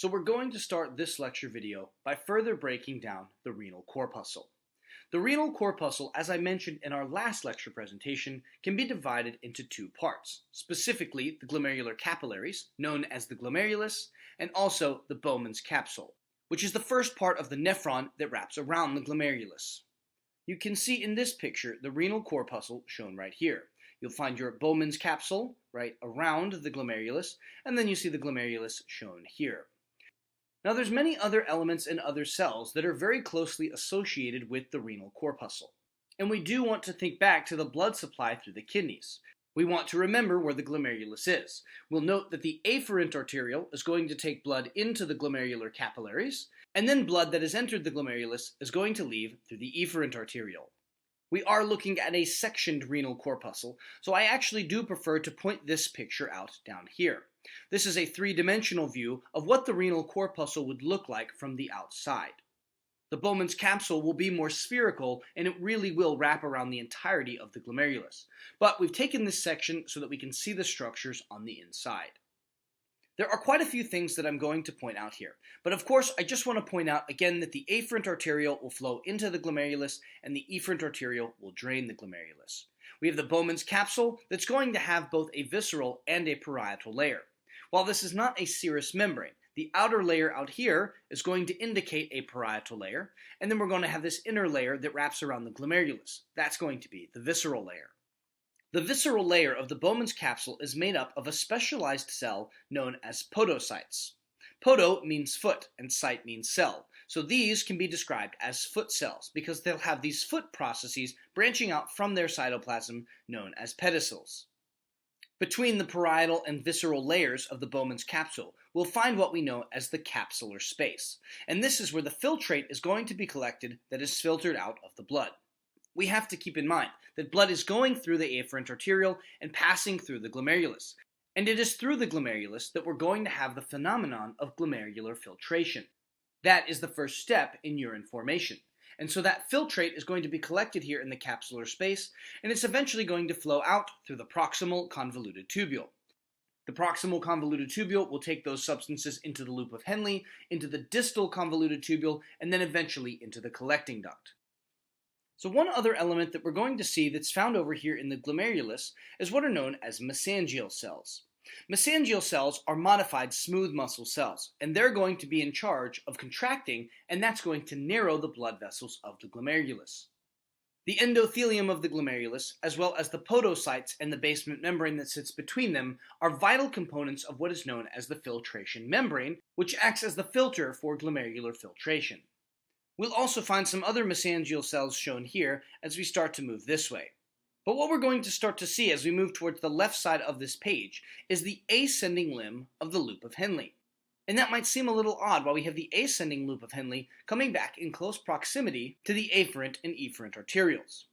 So we're going to start this lecture video by further breaking down the renal corpuscle. The renal corpuscle, as I mentioned in our last lecture presentation, can be divided into two parts, specifically the glomerular capillaries, known as the glomerulus, and also the Bowman's capsule, which is the first part of the nephron that wraps around the glomerulus. You can see in this picture the renal corpuscle shown right here. You'll find your Bowman's capsule right around the glomerulus, and then you see the glomerulus shown here. Now there's many other elements and other cells that are very closely associated with the renal corpuscle. And we do want to think back to the blood supply through the kidneys. We want to remember where the glomerulus is. We'll note that the afferent arteriole is going to take blood into the glomerular capillaries, and then blood that has entered the glomerulus is going to leave through the efferent arteriole. We are looking at a sectioned renal corpuscle, so I actually do prefer to point this picture out down here. This is a three-dimensional view of what the renal corpuscle would look like from the outside. The Bowman's capsule will be more spherical, and it really will wrap around the entirety of the glomerulus. But we've taken this section so that we can see the structures on the inside. There are quite a few things that I'm going to point out here, but of course I just want to point out again that the afferent arteriole will flow into the glomerulus and the efferent arteriole will drain the glomerulus. We have the Bowman's capsule that's going to have both a visceral and a parietal layer. While this is not a serous membrane, the outer layer out here is going to indicate a parietal layer, and then we're going to have this inner layer that wraps around the glomerulus. That's going to be the visceral layer. The visceral layer of the Bowman's capsule is made up of a specialized cell known as podocytes. Podo means foot and cyte means cell, so these can be described as foot cells because they'll have these foot processes branching out from their cytoplasm known as pedicels. Between the parietal and visceral layers of the Bowman's capsule, we'll find what we know as the capsular space, and this is where the filtrate is going to be collected that is filtered out of the blood. We have to keep in mind that blood is going through the afferent arteriole and passing through the glomerulus, and it is through the glomerulus that we're going to have the phenomenon of glomerular filtration. That is the first step in urine formation. And so that filtrate is going to be collected here in the capsular space, and it's eventually going to flow out through the proximal convoluted tubule. The proximal convoluted tubule will take those substances into the loop of Henle, into the distal convoluted tubule, and then eventually into the collecting duct. So one other element that we're going to see that's found over here in the glomerulus is what are known as mesangial cells. Mesangial cells are modified smooth muscle cells, and they're going to be in charge of contracting, and that's going to narrow the blood vessels of the glomerulus. The endothelium of the glomerulus, as well as the podocytes and the basement membrane that sits between them, are vital components of what is known as the filtration membrane, which acts as the filter for glomerular filtration. We'll also find some other mesangial cells shown here as we start to move this way. But what we're going to start to see as we move towards the left side of this page is the ascending limb of the loop of Henle. And that might seem a little odd while we have the ascending loop of Henle coming back in close proximity to the afferent and efferent arterioles.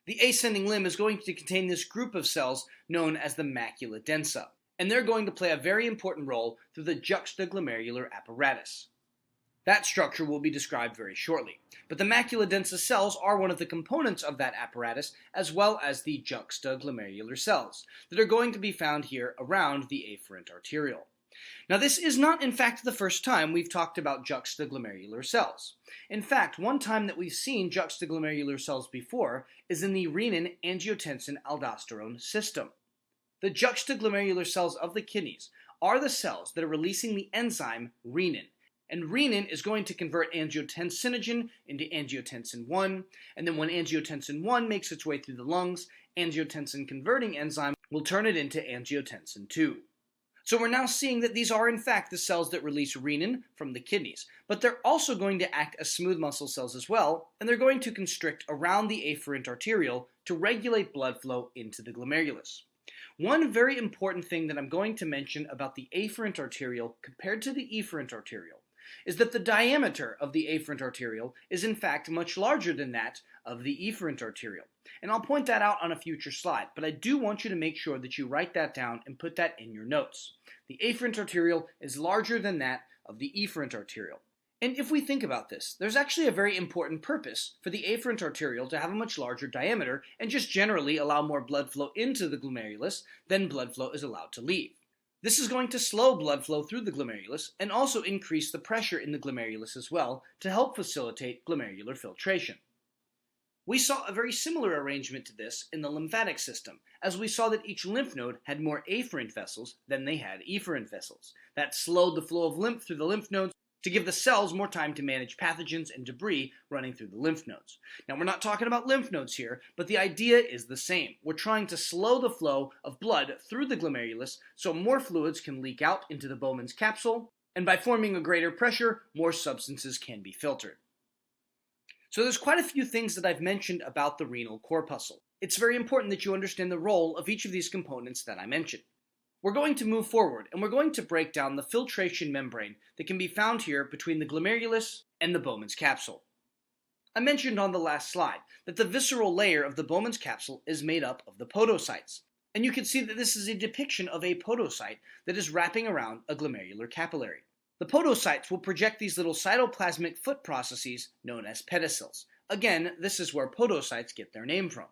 The ascending limb is going to contain this group of cells known as the macula densa, and they're going to play a very important role through the juxtaglomerular apparatus. That structure will be described very shortly, but the macula densa cells are one of the components of that apparatus, as well as the juxtaglomerular cells that are going to be found here around the afferent arteriole. Now this is not in fact the first time we've talked about juxtaglomerular cells. In fact, one time that we've seen juxtaglomerular cells before is in the renin-angiotensin-aldosterone system. The juxtaglomerular cells of the kidneys are the cells that are releasing the enzyme renin. And renin is going to convert angiotensinogen into angiotensin 1, and then when angiotensin 1 makes its way through the lungs, angiotensin-converting enzyme will turn it into angiotensin 2. So we're now seeing that these are in fact the cells that release renin from the kidneys, but they're also going to act as smooth muscle cells as well, and they're going to constrict around the afferent arteriole to regulate blood flow into the glomerulus. One very important thing that I'm going to mention about the afferent arteriole compared to the efferent arteriole is that the diameter of the afferent arteriole is in fact much larger than that of the efferent arteriole. And I'll point that out on a future slide, but I do want you to make sure that you write that down and put that in your notes. The afferent arteriole is larger than that of the efferent arteriole. And if we think about this, there's actually a very important purpose for the afferent arteriole to have a much larger diameter and just generally allow more blood flow into the glomerulus than blood flow is allowed to leave. This is going to slow blood flow through the glomerulus and also increase the pressure in the glomerulus as well to help facilitate glomerular filtration. We saw a very similar arrangement to this in the lymphatic system, as we saw that each lymph node had more afferent vessels than they had efferent vessels. That slowed the flow of lymph through the lymph nodes to give the cells more time to manage pathogens and debris running through the lymph nodes. Now, we're not talking about lymph nodes here, but the idea is the same. We're trying to slow the flow of blood through the glomerulus so more fluids can leak out into the Bowman's capsule, and by forming a greater pressure, more substances can be filtered. So there's quite a few things that I've mentioned about the renal corpuscle. It's very important that you understand the role of each of these components that I mentioned. We're going to move forward, and we're going to break down the filtration membrane that can be found here between the glomerulus and the Bowman's capsule. I mentioned on the last slide that the visceral layer of the Bowman's capsule is made up of the podocytes, and you can see that this is a depiction of a podocyte that is wrapping around a glomerular capillary. The podocytes will project these little cytoplasmic foot processes known as pedicels. Again, this is where podocytes get their name from.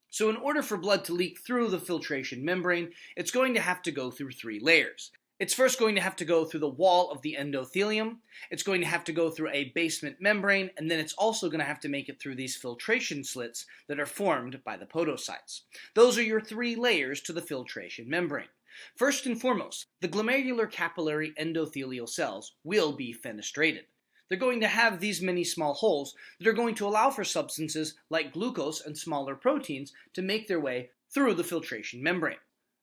So in order for blood to leak through the filtration membrane, it's going to have to go through 3 layers. It's first going to have to go through the wall of the endothelium, it's going to have to go through a basement membrane, and then it's also going to have to make it through these filtration slits that are formed by the podocytes. Those are your 3 layers to the filtration membrane. First and foremost, the glomerular capillary endothelial cells will be fenestrated. They're going to have these many small holes that are going to allow for substances like glucose and smaller proteins to make their way through the filtration membrane.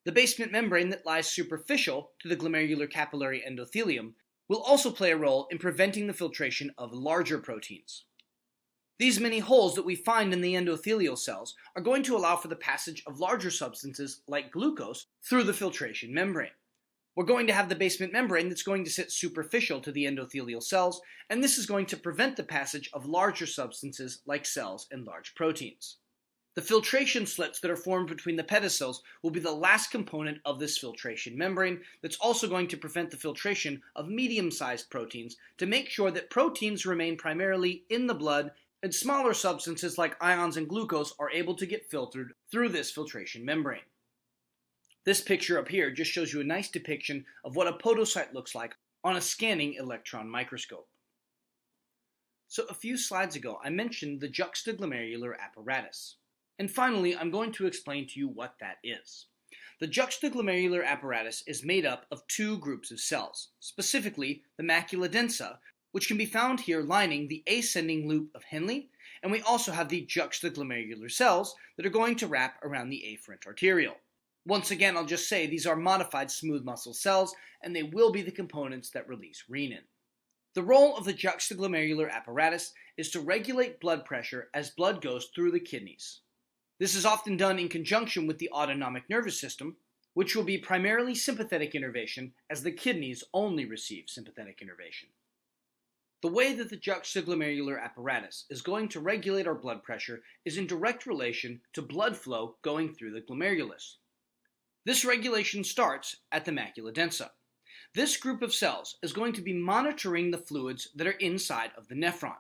The basement membrane that lies superficial to the glomerular capillary endothelium will also play a role in preventing the filtration of larger proteins. These many holes that we find in the endothelial cells are going to allow for the passage of larger substances like glucose through the filtration membrane. We're going to have the basement membrane that's going to sit superficial to the endothelial cells, and this is going to prevent the passage of larger substances like cells and large proteins. The filtration slits that are formed between the pedicels will be the last component of this filtration membrane that's also going to prevent the filtration of medium-sized proteins to make sure that proteins remain primarily in the blood and smaller substances like ions and glucose are able to get filtered through this filtration membrane. This picture up here just shows you a nice depiction of what a podocyte looks like on a scanning electron microscope. So a few slides ago, I mentioned the juxtaglomerular apparatus. And finally, I'm going to explain to you what that is. The juxtaglomerular apparatus is made up of 2 groups of cells, specifically the macula densa, which can be found here lining the ascending loop of Henle, and we also have the juxtaglomerular cells that are going to wrap around the afferent arteriole. Once again, I'll just say these are modified smooth muscle cells, and they will be the components that release renin. The role of the juxtaglomerular apparatus is to regulate blood pressure as blood goes through the kidneys. This is often done in conjunction with the autonomic nervous system, which will be primarily sympathetic innervation, as the kidneys only receive sympathetic innervation. The way that the juxtaglomerular apparatus is going to regulate our blood pressure is in direct relation to blood flow going through the glomerulus. This regulation starts at the macula densa. This group of cells is going to be monitoring the fluids that are inside of the nephron.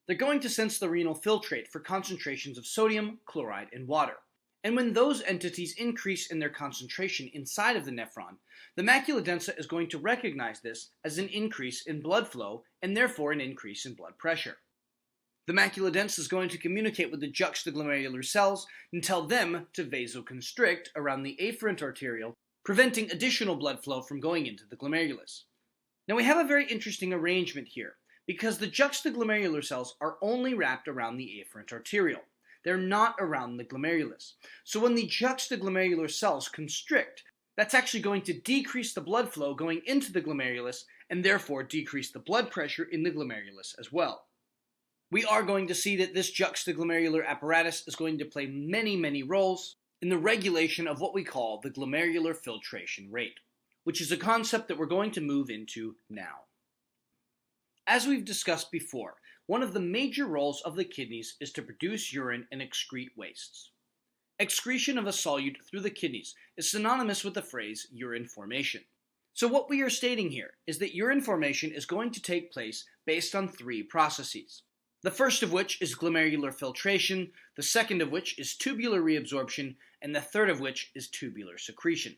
They're going to sense the renal filtrate for concentrations of sodium, chloride, and water. And when those entities increase in their concentration inside of the nephron, the macula densa is going to recognize this as an increase in blood flow and therefore an increase in blood pressure. The macula densa is going to communicate with the juxtaglomerular cells and tell them to vasoconstrict around the afferent arteriole, preventing additional blood flow from going into the glomerulus. Now we have a very interesting arrangement here, because the juxtaglomerular cells are only wrapped around the afferent arteriole. They're not around the glomerulus. So when the juxtaglomerular cells constrict, that's actually going to decrease the blood flow going into the glomerulus and therefore decrease the blood pressure in the glomerulus as well. We are going to see that this juxtaglomerular apparatus is going to play many roles in the regulation of what we call the glomerular filtration rate, which is a concept that we're going to move into now. As we've discussed before, one of the major roles of the kidneys is to produce urine and excrete wastes. Excretion of a solute through the kidneys is synonymous with the phrase urine formation. So what we are stating here is that urine formation is going to take place based on 3 processes. The first of which is glomerular filtration, the second of which is tubular reabsorption, and the third of which is tubular secretion.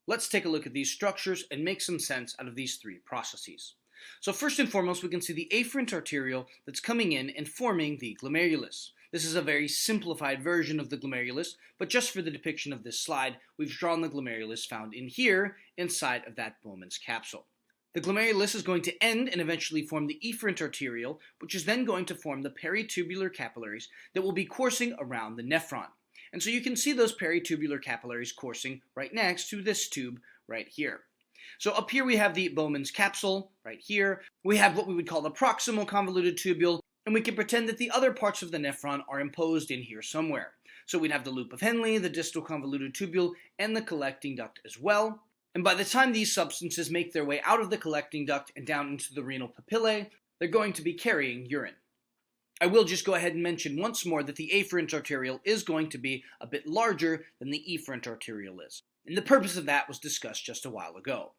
Let's take a look at these structures and make some sense out of these three processes. So first and foremost, we can see the afferent arteriole that's coming in and forming the glomerulus. This is a very simplified version of the glomerulus, but just for the depiction of this slide, we've drawn the glomerulus found in here inside of that Bowman's capsule. The glomerulus is going to end and eventually form the efferent arteriole, which is then going to form the peritubular capillaries that will be coursing around the nephron. And so you can see those peritubular capillaries coursing right next to this tube right here. So up here we have the Bowman's capsule, right here. We have what we would call the proximal convoluted tubule, and we can pretend that the other parts of the nephron are imposed in here somewhere. So we'd have the loop of Henle, the distal convoluted tubule, and the collecting duct as well. And by the time these substances make their way out of the collecting duct and down into the renal papillae, they're going to be carrying urine. I will just go ahead and mention once more that the afferent arteriole is going to be a bit larger than the efferent arteriole is. And the purpose of that was discussed just a while ago.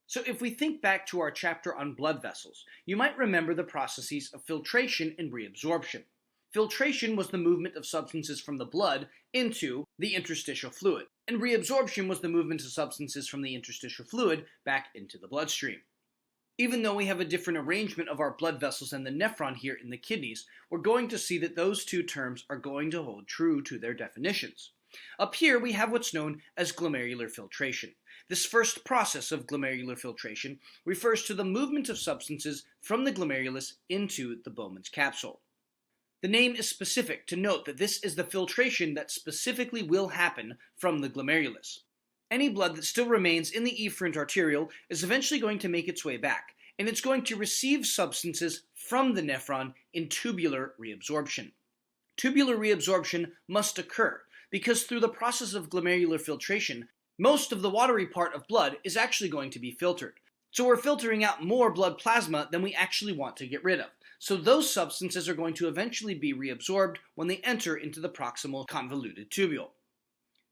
So if we think back to our chapter on blood vessels, you might remember the processes of filtration and reabsorption. Filtration was the movement of substances from the blood into the interstitial fluid, and reabsorption was the movement of substances from the interstitial fluid back into the bloodstream. Even though we have a different arrangement of our blood vessels and the nephron here in the kidneys, we're going to see that those two terms are going to hold true to their definitions. Up here we have what's known as glomerular filtration. This first process of glomerular filtration refers to the movement of substances from the glomerulus into the Bowman's capsule. The name is specific to note that this is the filtration that specifically will happen from the glomerulus. Any blood that still remains in the efferent arteriole is eventually going to make its way back, and it's going to receive substances from the nephron in tubular reabsorption. Tubular reabsorption must occur because through the process of glomerular filtration, most of the watery part of blood is actually going to be filtered. So we're filtering out more blood plasma than we actually want to get rid of. So those substances are going to eventually be reabsorbed when they enter into the proximal convoluted tubule.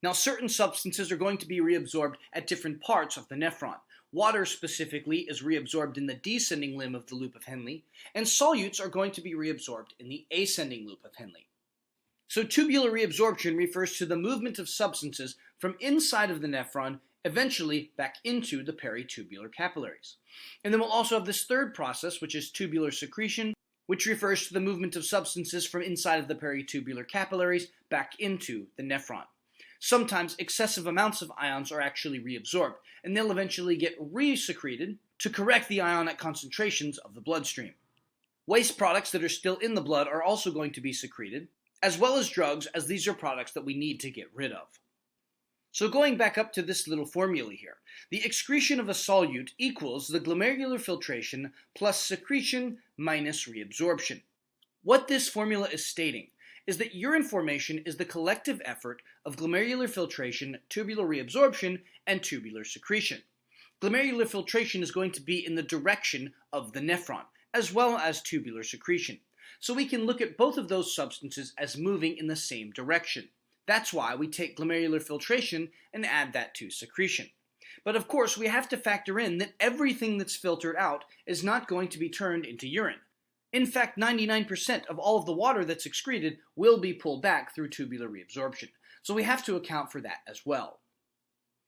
Now, certain substances are going to be reabsorbed at different parts of the nephron. Water specifically is reabsorbed in the descending limb of the loop of Henle, and solutes are going to be reabsorbed in the ascending loop of Henle. So tubular reabsorption refers to the movement of substances from inside of the nephron eventually back into the peritubular capillaries. And then we'll also have this third process, which is tubular secretion, which refers to the movement of substances from inside of the peritubular capillaries back into the nephron. Sometimes excessive amounts of ions are actually reabsorbed, and they'll eventually get resecreted to correct the ionic concentrations of the bloodstream. Waste products that are still in the blood are also going to be secreted, as well as drugs, as these are products that we need to get rid of. So going back up to this little formula here, the excretion of a solute equals the glomerular filtration plus secretion minus reabsorption. What this formula is stating is that urine formation is the collective effort of glomerular filtration, tubular reabsorption, and tubular secretion. Glomerular filtration is going to be in the direction of the nephron, as well as tubular secretion. So we can look at both of those substances as moving in the same direction. That's why we take glomerular filtration and add that to secretion. But of course, we have to factor in that everything that's filtered out is not going to be turned into urine. In fact, 99% of all of the water that's excreted will be pulled back through tubular reabsorption, so we have to account for that as well.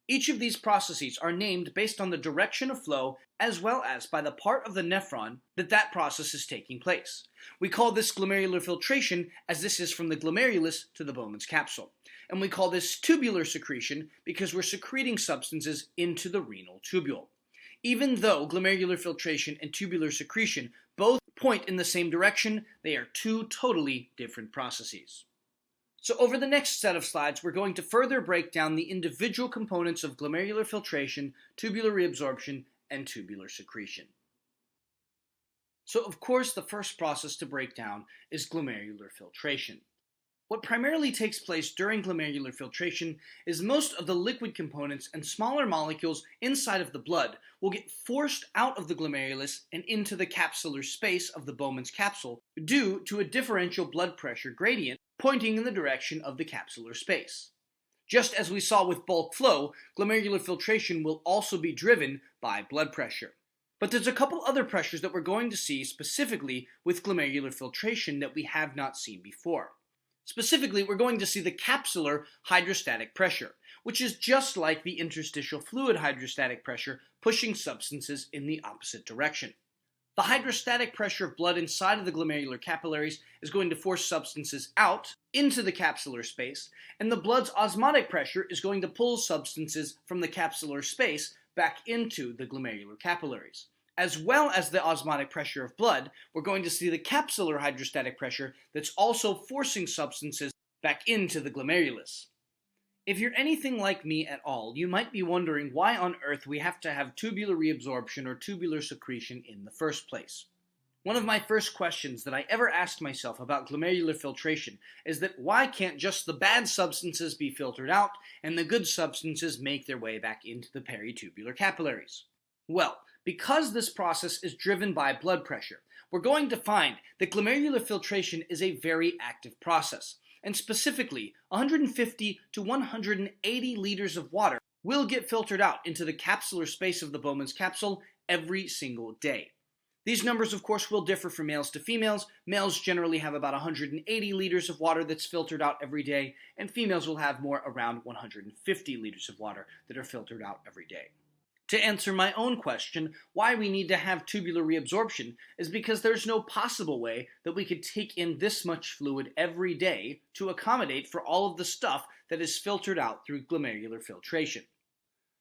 Each of these processes are named based on the direction of flow as well as by the part of the nephron that process is taking place. We call this glomerular filtration as this is from the glomerulus to the Bowman's capsule, and we call this tubular secretion because we're secreting substances into the renal tubule. Even though glomerular filtration and tubular secretion both point in the same direction, they are two totally different processes. So over the next set of slides, we're going to further break down the individual components of glomerular filtration, tubular reabsorption, and tubular secretion. So of course, the first process to break down is glomerular filtration. What primarily takes place during glomerular filtration is most of the liquid components and smaller molecules inside of the blood will get forced out of the glomerulus and into the capsular space of the Bowman's capsule due to a differential blood pressure gradient pointing in the direction of the capsular space. Just as we saw with bulk flow, glomerular filtration will also be driven by blood pressure. But there's a couple other pressures that we're going to see specifically with glomerular filtration that we have not seen before. Specifically, we're going to see the capsular hydrostatic pressure, which is just like the interstitial fluid hydrostatic pressure pushing substances in the opposite direction. The hydrostatic pressure of blood inside of the glomerular capillaries is going to force substances out into the capsular space, and the blood's osmotic pressure is going to pull substances from the capsular space back into the glomerular capillaries. As well as the osmotic pressure of blood, we're going to see the capsular hydrostatic pressure that's also forcing substances back into the glomerulus. If you're anything like me at all, you might be wondering why on earth we have to have tubular reabsorption or tubular secretion in the first place. One of my first questions that I ever asked myself about glomerular filtration is that why can't just the bad substances be filtered out and the good substances make their way back into the peritubular capillaries? Well, because this process is driven by blood pressure, we're going to find that glomerular filtration is a very active process. And specifically, 150 to 180 liters of water will get filtered out into the capsular space of the Bowman's capsule every single day. These numbers, of course, will differ from males to females. Males generally have about 180 liters of water that's filtered out every day, and females will have more around 150 liters of water that are filtered out every day. To answer my own question, why we need to have tubular reabsorption is because there's no possible way that we could take in this much fluid every day to accommodate for all of the stuff that is filtered out through glomerular filtration.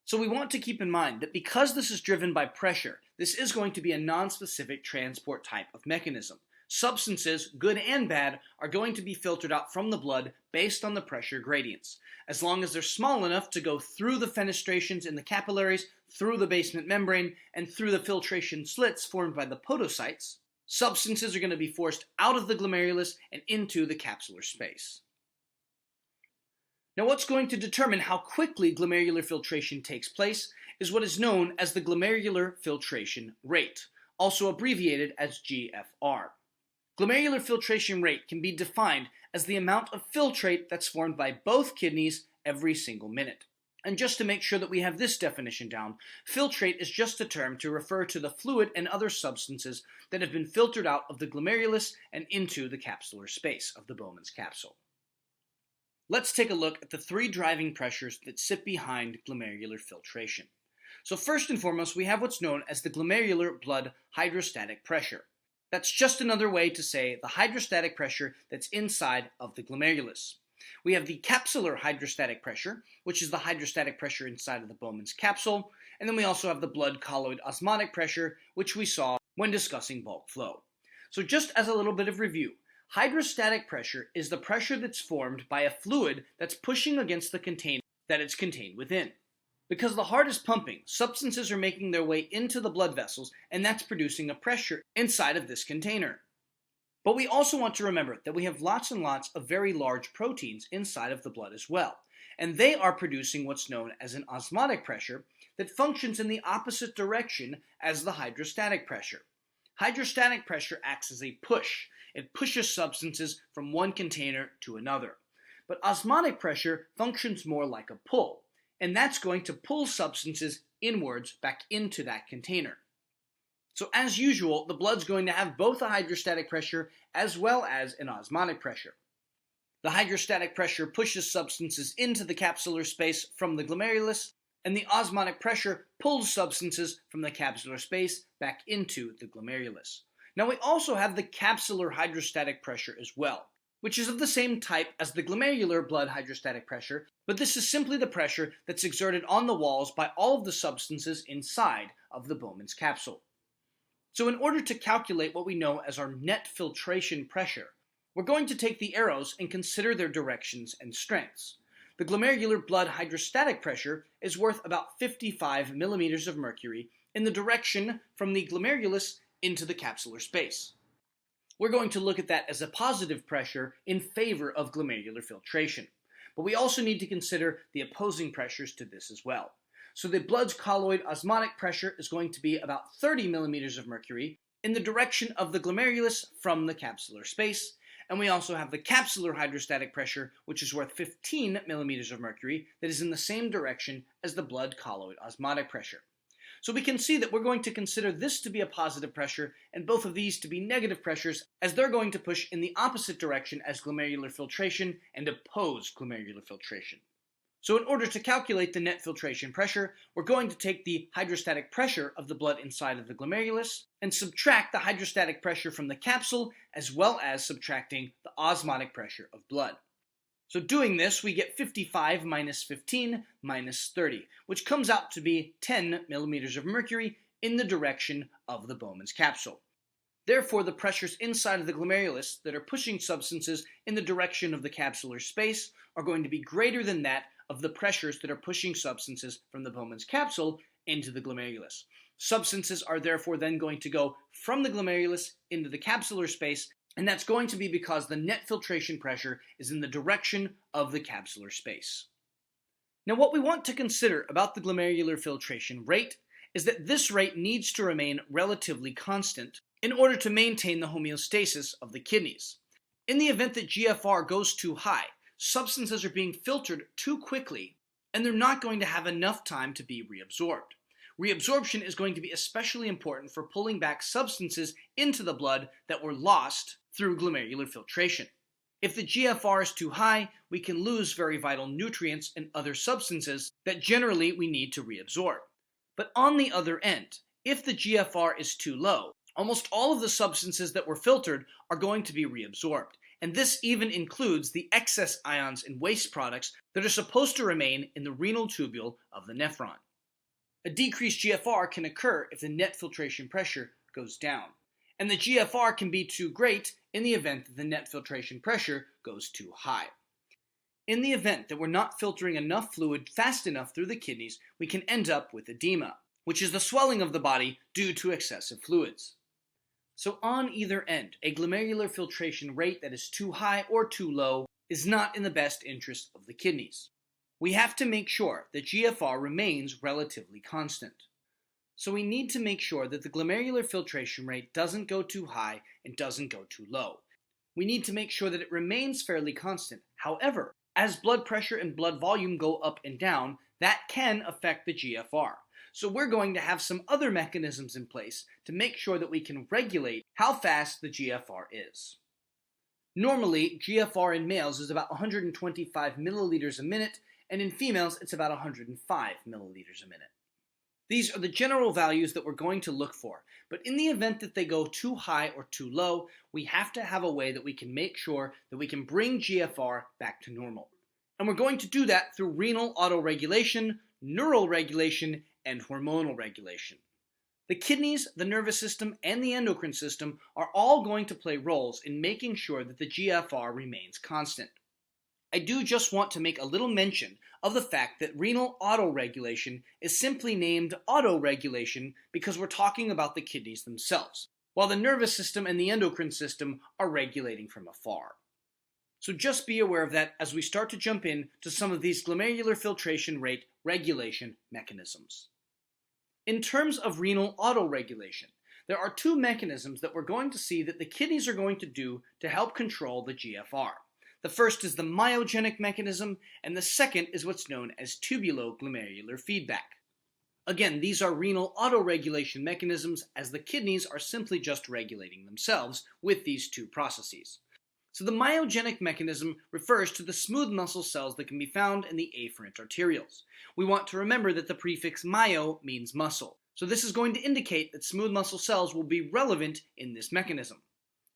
So we want to keep in mind that because this is driven by pressure, this is going to be a non-specific transport type of mechanism. Substances, good and bad, are going to be filtered out from the blood based on the pressure gradients. As long as they're small enough to go through the fenestrations in the capillaries, through the basement membrane, and through the filtration slits formed by the podocytes, substances are going to be forced out of the glomerulus and into the capsular space. Now, what's going to determine how quickly glomerular filtration takes place is what is known as the glomerular filtration rate, also abbreviated as GFR. Glomerular filtration rate can be defined as the amount of filtrate that's formed by both kidneys every single minute. And just to make sure that we have this definition down, filtrate is just a term to refer to the fluid and other substances that have been filtered out of the glomerulus and into the capsular space of the Bowman's capsule. Let's take a look at the three driving pressures that sit behind glomerular filtration. So first and foremost, we have what's known as the glomerular blood hydrostatic pressure. That's just another way to say the hydrostatic pressure that's inside of the glomerulus. We have the capsular hydrostatic pressure, which is the hydrostatic pressure inside of the Bowman's capsule, and then we also have the blood colloid osmotic pressure, which we saw when discussing bulk flow. So just as a little bit of review, hydrostatic pressure is the pressure that's formed by a fluid that's pushing against the container that it's contained within. Because the heart is pumping, substances are making their way into the blood vessels, and that's producing a pressure inside of this container. But we also want to remember that we have lots and lots of very large proteins inside of the blood as well, and they are producing what's known as an osmotic pressure that functions in the opposite direction as the hydrostatic pressure. Hydrostatic pressure acts as a push. It pushes substances from one container to another. But osmotic pressure functions more like a pull, and that's going to pull substances inwards back into that container. So as usual, the blood's going to have both a hydrostatic pressure as well as an osmotic pressure. The hydrostatic pressure pushes substances into the capsular space from the glomerulus, and the osmotic pressure pulls substances from the capsular space back into the glomerulus. Now we also have the capsular hydrostatic pressure as well, which is of the same type as the glomerular blood hydrostatic pressure, but this is simply the pressure that's exerted on the walls by all of the substances inside of the Bowman's capsule. So in order to calculate what we know as our net filtration pressure, we're going to take the arrows and consider their directions and strengths. The glomerular blood hydrostatic pressure is worth about 55 millimeters of mercury in the direction from the glomerulus into the capsular space. We're going to look at that as a positive pressure in favor of glomerular filtration. But we also need to consider the opposing pressures to this as well. So the blood's colloid osmotic pressure is going to be about 30 millimeters of mercury in the direction of the glomerulus from the capsular space. And we also have the capsular hydrostatic pressure, which is worth 15 millimeters of mercury, that is in the same direction as the blood colloid osmotic pressure. So we can see that we're going to consider this to be a positive pressure and both of these to be negative pressures, as they're going to push in the opposite direction as glomerular filtration and oppose glomerular filtration. So in order to calculate the net filtration pressure, we're going to take the hydrostatic pressure of the blood inside of the glomerulus and subtract the hydrostatic pressure from the capsule, as well as subtracting the osmotic pressure of blood. So doing this, we get 55 minus 15 minus 30, which comes out to be 10 millimeters of mercury in the direction of the Bowman's capsule. Therefore, the pressures inside of the glomerulus that are pushing substances in the direction of the capsular space are going to be greater than that of the pressures that are pushing substances from the Bowman's capsule into the glomerulus. Substances are therefore then going to go from the glomerulus into the capsular space, and that's going to be because the net filtration pressure is in the direction of the capsular space. Now, what we want to consider about the glomerular filtration rate is that this rate needs to remain relatively constant in order to maintain the homeostasis of the kidneys. In the event that GFR goes too high, substances are being filtered too quickly, and they're not going to have enough time to be reabsorbed. Reabsorption is going to be especially important for pulling back substances into the blood that were lost through glomerular filtration. If the GFR is too high, we can lose very vital nutrients and other substances that generally we need to reabsorb. But on the other end, if the GFR is too low, almost all of the substances that were filtered are going to be reabsorbed. And this even includes the excess ions and waste products that are supposed to remain in the renal tubule of the nephron. A decreased GFR can occur if the net filtration pressure goes down, and the GFR can be too great in the event that the net filtration pressure goes too high. In the event that we're not filtering enough fluid fast enough through the kidneys, we can end up with edema, which is the swelling of the body due to excessive fluids. So on either end, a glomerular filtration rate that is too high or too low is not in the best interest of the kidneys. We have to make sure that GFR remains relatively constant. So we need to make sure that the glomerular filtration rate doesn't go too high and doesn't go too low. We need to make sure that it remains fairly constant. However, as blood pressure and blood volume go up and down, that can affect the GFR. So we're going to have some other mechanisms in place to make sure that we can regulate how fast the GFR is. Normally, GFR in males is about 125 milliliters a minute, and in females it's about 105 milliliters a minute. These are the general values that we're going to look for, but in the event that they go too high or too low, we have to have a way that we can make sure that we can bring GFR back to normal. And we're going to do that through renal autoregulation, neural regulation, and hormonal regulation. The kidneys, the nervous system, and the endocrine system are all going to play roles in making sure that the GFR remains constant. I do just want to make a little mention of the fact that renal autoregulation is simply named autoregulation because we're talking about the kidneys themselves, while the nervous system and the endocrine system are regulating from afar. So just be aware of that as we start to jump in to some of these glomerular filtration rate regulation mechanisms. In terms of renal autoregulation, there are two mechanisms that we're going to see that the kidneys are going to do to help control the GFR. The first is the myogenic mechanism, and the second is what's known as tubuloglomerular feedback. Again, these are renal autoregulation mechanisms, as the kidneys are simply just regulating themselves with these two processes. So the myogenic mechanism refers to the smooth muscle cells that can be found in the afferent arterioles. We want to remember that the prefix myo means muscle, so this is going to indicate that smooth muscle cells will be relevant in this mechanism.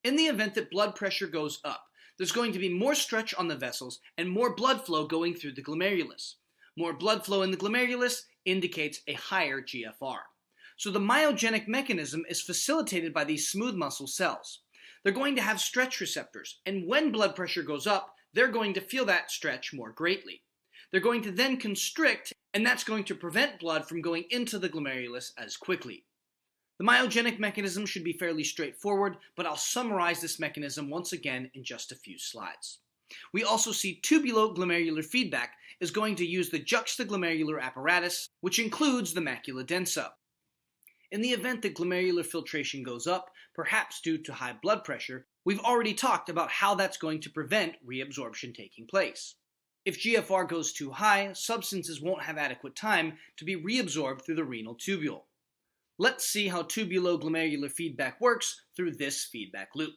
In the event that blood pressure goes up, there's going to be more stretch on the vessels and more blood flow going through the glomerulus. More blood flow in the glomerulus indicates a higher GFR. So the myogenic mechanism is facilitated by these smooth muscle cells. They're going to have stretch receptors, and when blood pressure goes up, they're going to feel that stretch more greatly. They're going to then constrict, and that's going to prevent blood from going into the glomerulus as quickly. The myogenic mechanism should be fairly straightforward, but I'll summarize this mechanism once again in just a few slides. We also see tubuloglomerular feedback is going to use the juxtaglomerular apparatus, which includes the macula densa. In the event that glomerular filtration goes up, perhaps due to high blood pressure, we've already talked about how that's going to prevent reabsorption taking place. If GFR goes too high, substances won't have adequate time to be reabsorbed through the renal tubule. Let's see how tubuloglomerular feedback works through this feedback loop.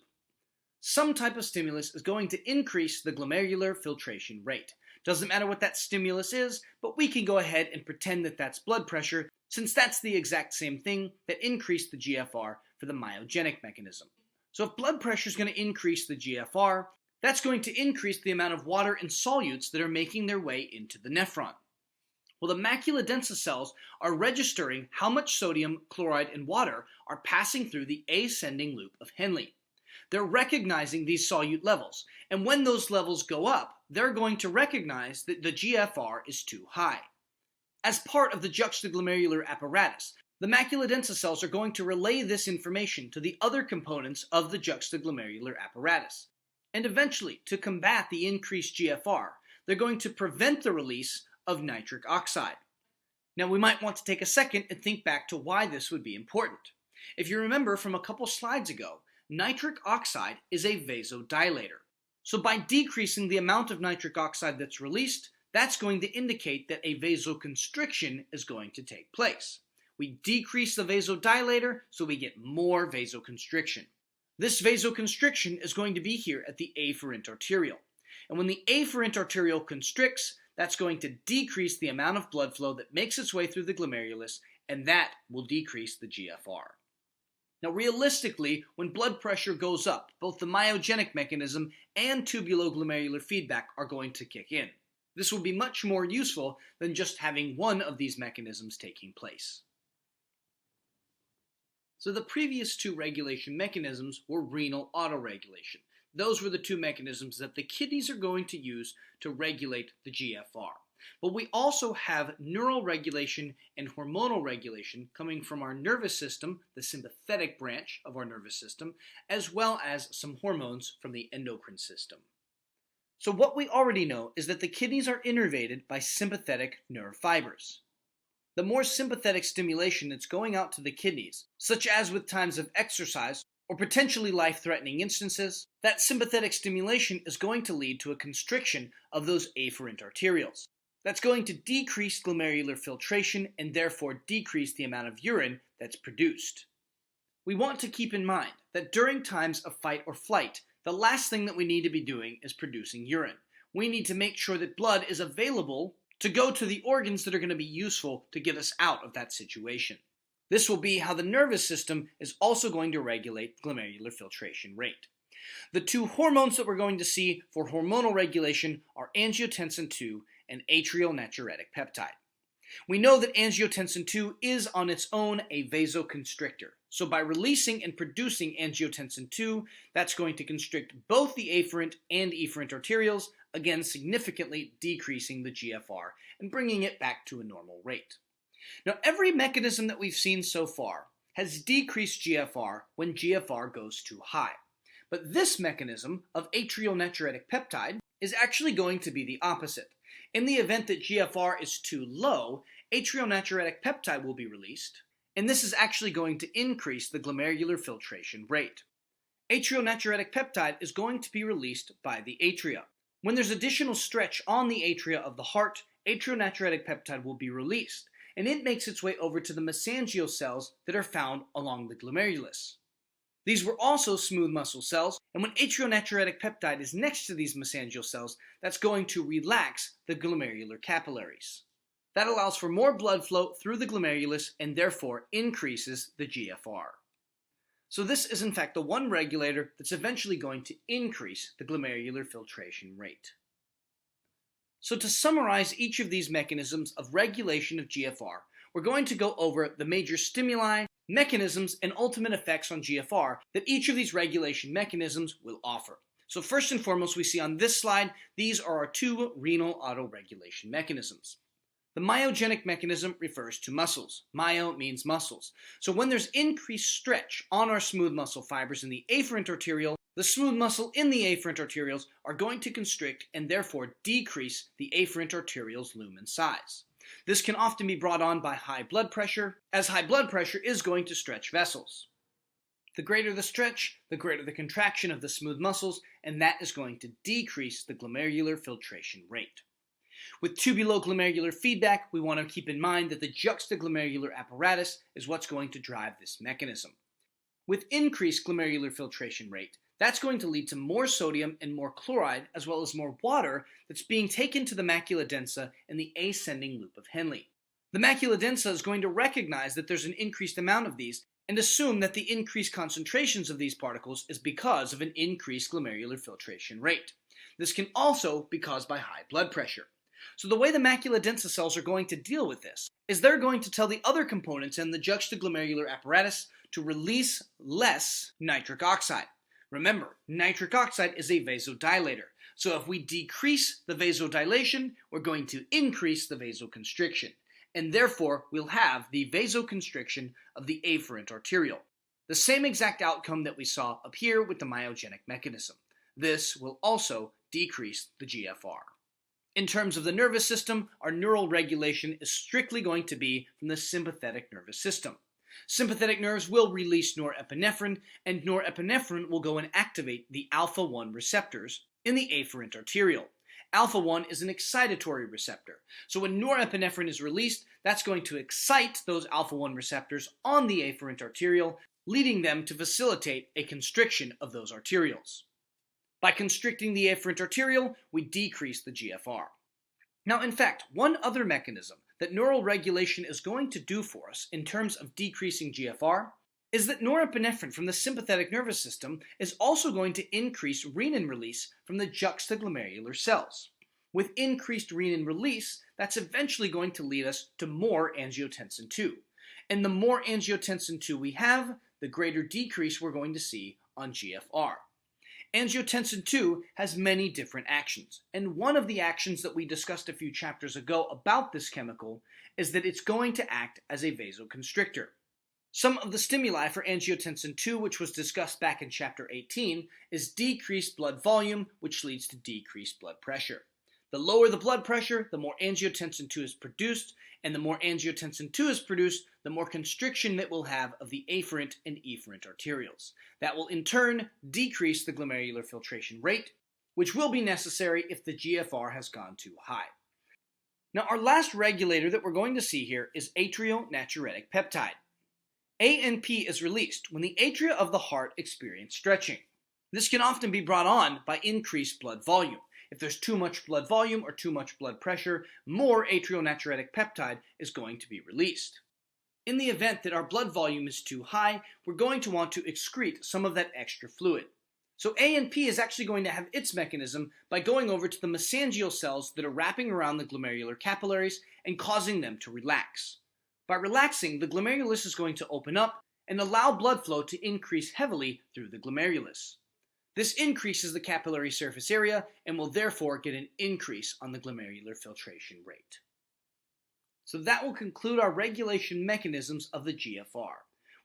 Some type of stimulus is going to increase the glomerular filtration rate. Doesn't matter what that stimulus is, but we can go ahead and pretend that that's blood pressure, since that's the exact same thing that increased the GFR for the myogenic mechanism. So if blood pressure is going to increase the GFR, that's going to increase the amount of water and solutes that are making their way into the nephron. Well, the macula densa cells are registering how much sodium, chloride, and water are passing through the ascending loop of Henle. They're recognizing these solute levels, and when those levels go up, they're going to recognize that the GFR is too high. As part of the juxtaglomerular apparatus, the macula densa cells are going to relay this information to the other components of the juxtaglomerular apparatus. And eventually, to combat the increased GFR, they're going to prevent the release of nitric oxide. Now, we might want to take a second and think back to why this would be important. If you remember from a couple slides ago, nitric oxide is a vasodilator. So by decreasing the amount of nitric oxide that's released, that's going to indicate that a vasoconstriction is going to take place. We decrease the vasodilator, so we get more vasoconstriction. This vasoconstriction is going to be here at the afferent arteriole. And when the afferent arteriole constricts, that's going to decrease the amount of blood flow that makes its way through the glomerulus, and that will decrease the GFR. Now, realistically, when blood pressure goes up, both the myogenic mechanism and tubuloglomerular feedback are going to kick in. This will be much more useful than just having one of these mechanisms taking place. So the previous two regulation mechanisms were renal autoregulation. Those were the two mechanisms that the kidneys are going to use to regulate the GFR. But we also have neural regulation and hormonal regulation coming from our nervous system, the sympathetic branch of our nervous system, as well as some hormones from the endocrine system. So what we already know is that the kidneys are innervated by sympathetic nerve fibers. The more sympathetic stimulation that's going out to the kidneys, such as with times of exercise or potentially life-threatening instances, that sympathetic stimulation is going to lead to a constriction of those afferent arterioles. That's going to decrease glomerular filtration and therefore decrease the amount of urine that's produced. We want to keep in mind that during times of fight or flight, the last thing that we need to be doing is producing urine. We need to make sure that blood is available to go to the organs that are going to be useful to get us out of that situation. This will be how the nervous system is also going to regulate glomerular filtration rate. The two hormones that we're going to see for hormonal regulation are angiotensin II and atrial natriuretic peptide. We know that angiotensin II is on its own a vasoconstrictor. So by releasing and producing angiotensin II, that's going to constrict both the afferent and efferent arterioles, again significantly decreasing the GFR and bringing it back to a normal rate. Now, every mechanism that we've seen so far has decreased GFR when GFR goes too high. But this mechanism of atrial natriuretic peptide is actually going to be the opposite. In the event that GFR is too low, atrial natriuretic peptide will be released, and this is actually going to increase the glomerular filtration rate. Atrial natriuretic peptide is going to be released by the atria. When there's additional stretch on the atria of the heart, atrial natriuretic peptide will be released, and it makes its way over to the mesangial cells that are found along the glomerulus. These were also smooth muscle cells, and when atrial natriuretic peptide is next to these mesangial cells, that's going to relax the glomerular capillaries. That allows for more blood flow through the glomerulus and therefore increases the GFR. So this is in fact the one regulator that's eventually going to increase the glomerular filtration rate. So to summarize each of these mechanisms of regulation of GFR, we're going to go over the major stimuli, mechanisms, and ultimate effects on GFR that each of these regulation mechanisms will offer. So first and foremost, we see on this slide, these are our two renal autoregulation mechanisms. The myogenic mechanism refers to muscles. Myo means muscles. So when there's increased stretch on our smooth muscle fibers in the afferent arteriole, the smooth muscle in the afferent arterioles are going to constrict and therefore decrease the afferent arteriole's lumen size. This can often be brought on by high blood pressure, as high blood pressure is going to stretch vessels. The greater the stretch, the greater the contraction of the smooth muscles, and that is going to decrease the glomerular filtration rate. With tubuloglomerular feedback, we want to keep in mind that the juxtaglomerular apparatus is what's going to drive this mechanism. With increased glomerular filtration rate, That's going to lead to more sodium and more chloride, as well as more water that's being taken to the macula densa in the ascending loop of Henle. The macula densa is going to recognize that there's an increased amount of these and assume that the increased concentrations of these particles is because of an increased glomerular filtration rate. This can also be caused by high blood pressure. So the way the macula densa cells are going to deal with this is they're going to tell the other components in the juxtaglomerular apparatus to release less nitric oxide. Remember, nitric oxide is a vasodilator. So if we decrease the vasodilation, we're going to increase the vasoconstriction. And therefore, we'll have the vasoconstriction of the afferent arteriole. The same exact outcome that we saw up here with the myogenic mechanism. This will also decrease the GFR. In terms of the nervous system, our neural regulation is strictly going to be from the sympathetic nervous system. Sympathetic nerves will release norepinephrine, and norepinephrine will go and activate the alpha-1 receptors in the afferent arteriole. Alpha-1 is an excitatory receptor, so when norepinephrine is released, that's going to excite those alpha-1 receptors on the afferent arteriole, leading them to facilitate a constriction of those arterioles. By constricting the afferent arteriole, we decrease the GFR. Now, in fact, one other mechanism that neural regulation is going to do for us in terms of decreasing GFR is that norepinephrine from the sympathetic nervous system is also going to increase renin release from the juxtaglomerular cells. With increased renin release, that's eventually going to lead us to more angiotensin II. And the more angiotensin II we have, the greater decrease we're going to see on GFR. Angiotensin II has many different actions, and one of the actions that we discussed a few chapters ago about this chemical is that it's going to act as a vasoconstrictor. Some of the stimuli for angiotensin II, which was discussed back in chapter 18, is decreased blood volume, which leads to decreased blood pressure. The lower the blood pressure, the more angiotensin II is produced, and the more angiotensin II is produced, the more constriction that we'll have of the afferent and efferent arterioles. That will in turn decrease the glomerular filtration rate, which will be necessary if the GFR has gone too high. Now, our last regulator that we're going to see here is atrial natriuretic peptide. ANP is released when the atria of the heart experience stretching. This can often be brought on by increased blood volume. If there's too much blood volume or too much blood pressure, more atrial natriuretic peptide is going to be released. In the event that our blood volume is too high, we're going to want to excrete some of that extra fluid. So ANP is actually going to have its mechanism by going over to the mesangial cells that are wrapping around the glomerular capillaries and causing them to relax. By relaxing, the glomerulus is going to open up and allow blood flow to increase heavily through the glomerulus. This increases the capillary surface area and will therefore get an increase on the glomerular filtration rate. So that will conclude our regulation mechanisms of the GFR.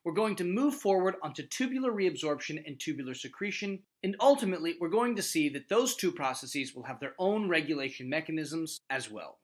We're going to move forward onto tubular reabsorption and tubular secretion, and ultimately we're going to see that those two processes will have their own regulation mechanisms as well.